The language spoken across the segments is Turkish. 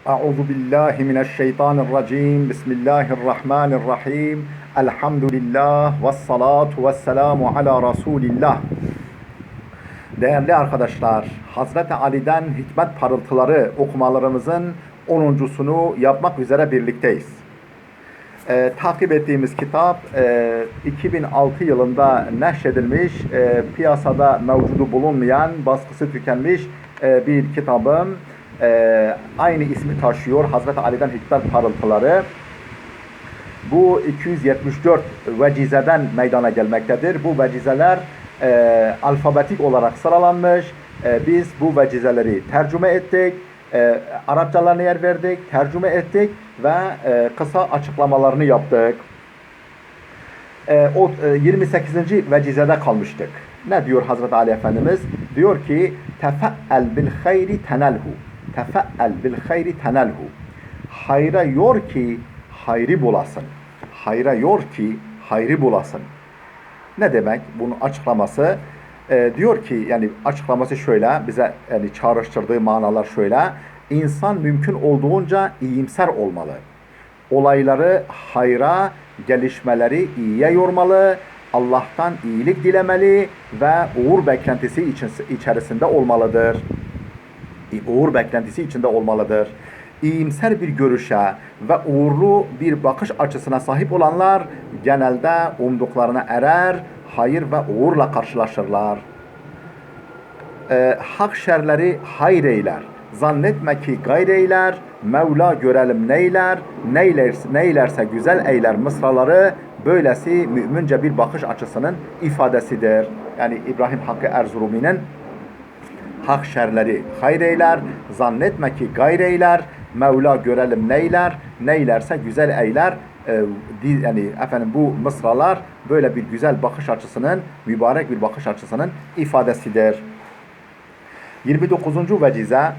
Euzu billahi mineşşeytanirracim. Bismillahirrahmanirrahim. Elhamdülillah ve salatu ve selamu ala Resulillah. Değerli arkadaşlar, Hazreti Ali'den hikmet parıltıları okumalarımızın 10.sunu yapmak üzere birlikteyiz. Takip ettiğimiz kitap 2006 yılında neşredilmiş, piyasada mevcudu bulunmayan, baskısı tükenmiş bir kitabın aynı ismi taşıyor. Hazreti Ali'den hikmet parıltıları. Bu 274 vecizeden meydana gelmektedir. Bu vecizeler alfabetik olarak sıralanmış. Biz bu vecizeleri tercüme ettik. Arapçalarına yer verdik, tercüme ettik ve kısa açıklamalarını yaptık. 28. vecizede kalmıştık. Ne diyor Hazreti Ali Efendimiz? Diyor ki tefe'el bil hayri tenelhu. Tefe'el bil hayri tenelhu. Hayra yor ki hayri bulasın. Hayra yor ki hayri bulasın. Ne demek? Bunun açıklaması diyor ki, yani açıklaması şöyle, bize yani çağrıştırdığı manalar şöyle: İnsan mümkün olduğunca iyimser olmalı. Olayları hayra, gelişmeleri iyiye yormalı. Allah'tan iyilik dilemeli ve uğur beklentisi içerisinde olmalıdır. Uğur beklentisi içinde olmalıdır. İyimser bir görüşe ve uğurlu bir bakış açısına sahip olanlar genelde umduklarına erer, hayır ve uğurla karşılaşırlar. Hak şerleri hayır eyler. Zannetme ki gayr eyler. Mevla görelim neyler. Neylerse güzel eyler mısraları böylesi mümince bir bakış açısının ifadesidir. Yani İbrahim Hakkı Erzurumi'nin hak şerleri hayır eyler. Zannetme ki gayr eyler. Mevla görelim neyler. Neylerse güzel eyler. Yani efendim, bu mısralar böyle bir güzel bakış açısının, mübarek bir bakış açısının ifadesidir. 29. vecize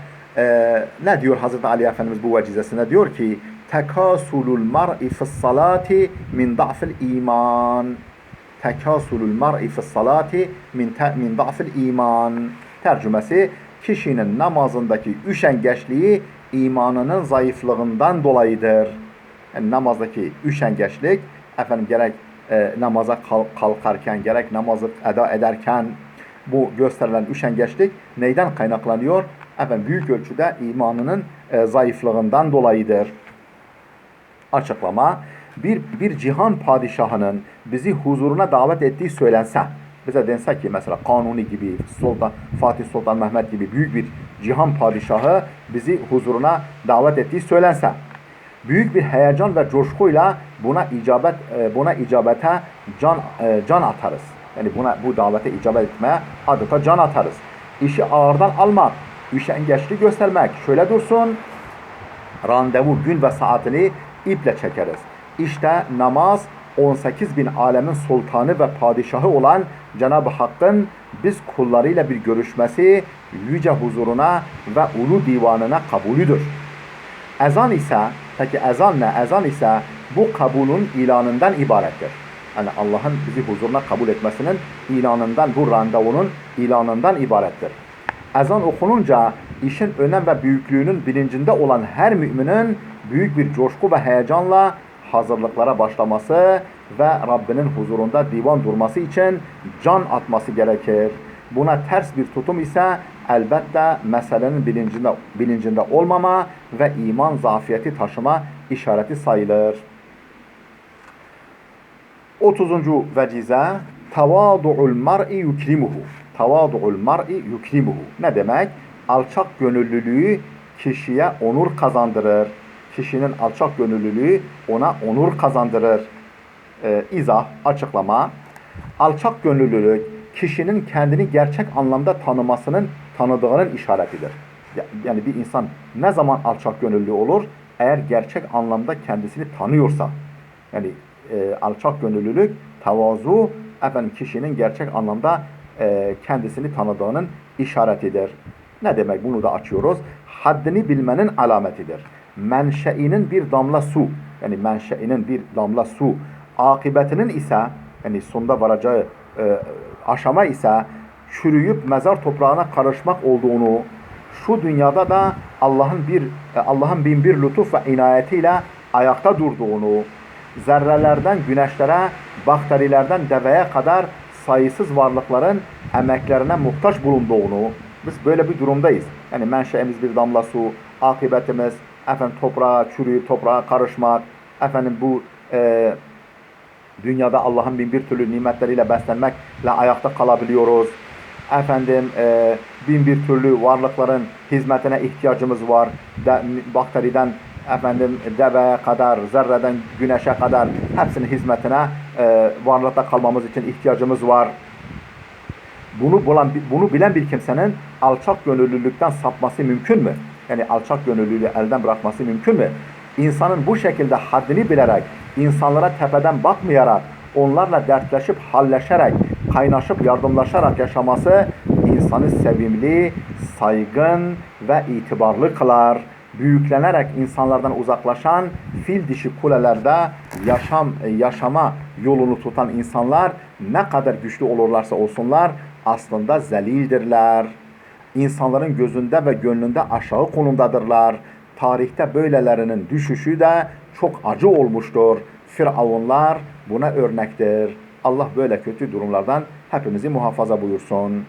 ne diyor Hazreti Ali Efendimiz bu vecizesinde? Diyor ki tekasulul mar'i fis salati min da'fil iman. Tekasulul mar'i fis salati min da'fil iman. Tercümesi: kişinin namazındaki üşengeçliği imanının zayıflığından dolayıdır. Yani namazdaki üşengeçlik, efendim, gerek namaza kalkarken, gerek namazı eda ederken bu gösterilen üşengeçlik neyden kaynaklanıyor? Efendim, büyük ölçüde imanının zayıflığından dolayıdır. Açıklama: bir cihan padişahının bizi huzuruna davet ettiği söylense, bize dense ki mesela Kanuni gibi, Fatih Sultan Mehmet gibi büyük bir cihan padişahı bizi huzuruna davet ettiği söylense, büyük bir heyecan ve coşkuyla buna icabete can atarız. Yani bu davete icabet etmeye adeta can atarız. İşi ağırdan almak, üşengeçlik göstermek şöyle dursun, randevu gün ve saatini iple çekeriz. İşte namaz 18 bin alemin sultanı ve padişahı olan Cenab-ı Hakk'ın biz kullarıyla bir görüşmesi, yüce huzuruna ve ulu divanına kabulüdür. Ezan ise, peki ezan ne? Ezan ise bu kabulün ilanından ibarettir. Yani Allah'ın bizi huzuruna kabul etmesinin ilanından, bu randevunun ilanından ibarettir. Ezan okununca işin önem ve büyüklüğünün bilincinde olan her müminin büyük bir coşku ve heyecanla hazırlıklara başlaması ve Rabbinin huzurunda divan durması için can atması gerekir. Buna ters bir tutum ise elbette meselenin bilincinde olmama ve iman zafiyeti taşıma işareti sayılır. 30. vecize tavadu'ul mar'i yukrimuhu. Tavadu'ul mar'i yukrimuhu. Ne demek? Alçak gönüllülüğü kişiye onur kazandırır. Kişinin alçak gönüllülüğü ona onur kazandırır. İzah, açıklama: alçak gönüllülük kişinin kendini gerçek anlamda tanıdığının işaretidir. Yani bir insan ne zaman alçak gönüllü olur? Eğer gerçek anlamda kendisini tanıyorsa. Yani alçak gönüllülük, tevazu, kişinin gerçek anlamda kendisini tanıdığının işaretidir. Ne demek? Bunu da açıyoruz. Haddini bilmenin alametidir. Menşeinin bir damla su, yani menşeinin bir damla su, akıbetinin ise, yani sonunda varacağı aşama ise çürüyüp mezar toprağına karışmak olduğunu, şu dünyada da Allah'ın bin bir lütuf ve inayetiyle ayakta durduğunu, zerrelerden güneşlere, bakterilerden deveye kadar sayısız varlıkların emeklerine muhtaç bulunduğunu, biz böyle bir durumdayız. Yani menşeimiz bir damla su, akıbetimiz toprağa çürüyüp toprağa karışmak, bu dünyada Allah'ın bin bir türlü nimetleriyle beslenmekle ayakta kalabiliyoruz. Bin bir türlü varlıkların hizmetine ihtiyacımız var. Bakteriden deveye kadar, zerreden güneşe kadar hepsinin hizmetine varlıkta kalmamız için ihtiyacımız var. Bunu bilen bir kimsenin alçak gönüllülükten sapması mümkün mü? Yani alçak gönüllülüğü elden bırakması mümkün mü? İnsanın bu şekilde haddini bilerek, insanlara tepeden bakmayarak, onlarla dertleşip halleşerek, kaynaşıp yardımlaşarak yaşaması insanı sevimli, saygın ve itibarlı kılar. Büyüklenerek insanlardan uzaklaşan, fil dişi kulelerde yaşama yolunu tutan insanlar ne kadar güçlü olurlarsa olsunlar aslında zelildirler. İnsanların gözünde ve gönlünde aşağı konumdadırlar. Tarihte böylelerinin düşüşü de çok acı olmuştur. Firavunlar buna örnektir. Allah böyle kötü durumlardan hepimizi muhafaza buyursun.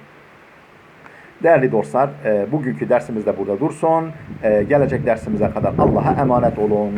Değerli dostlar, bugünkü dersimiz de burada dursun. Gelecek dersimize kadar Allah'a emanet olun.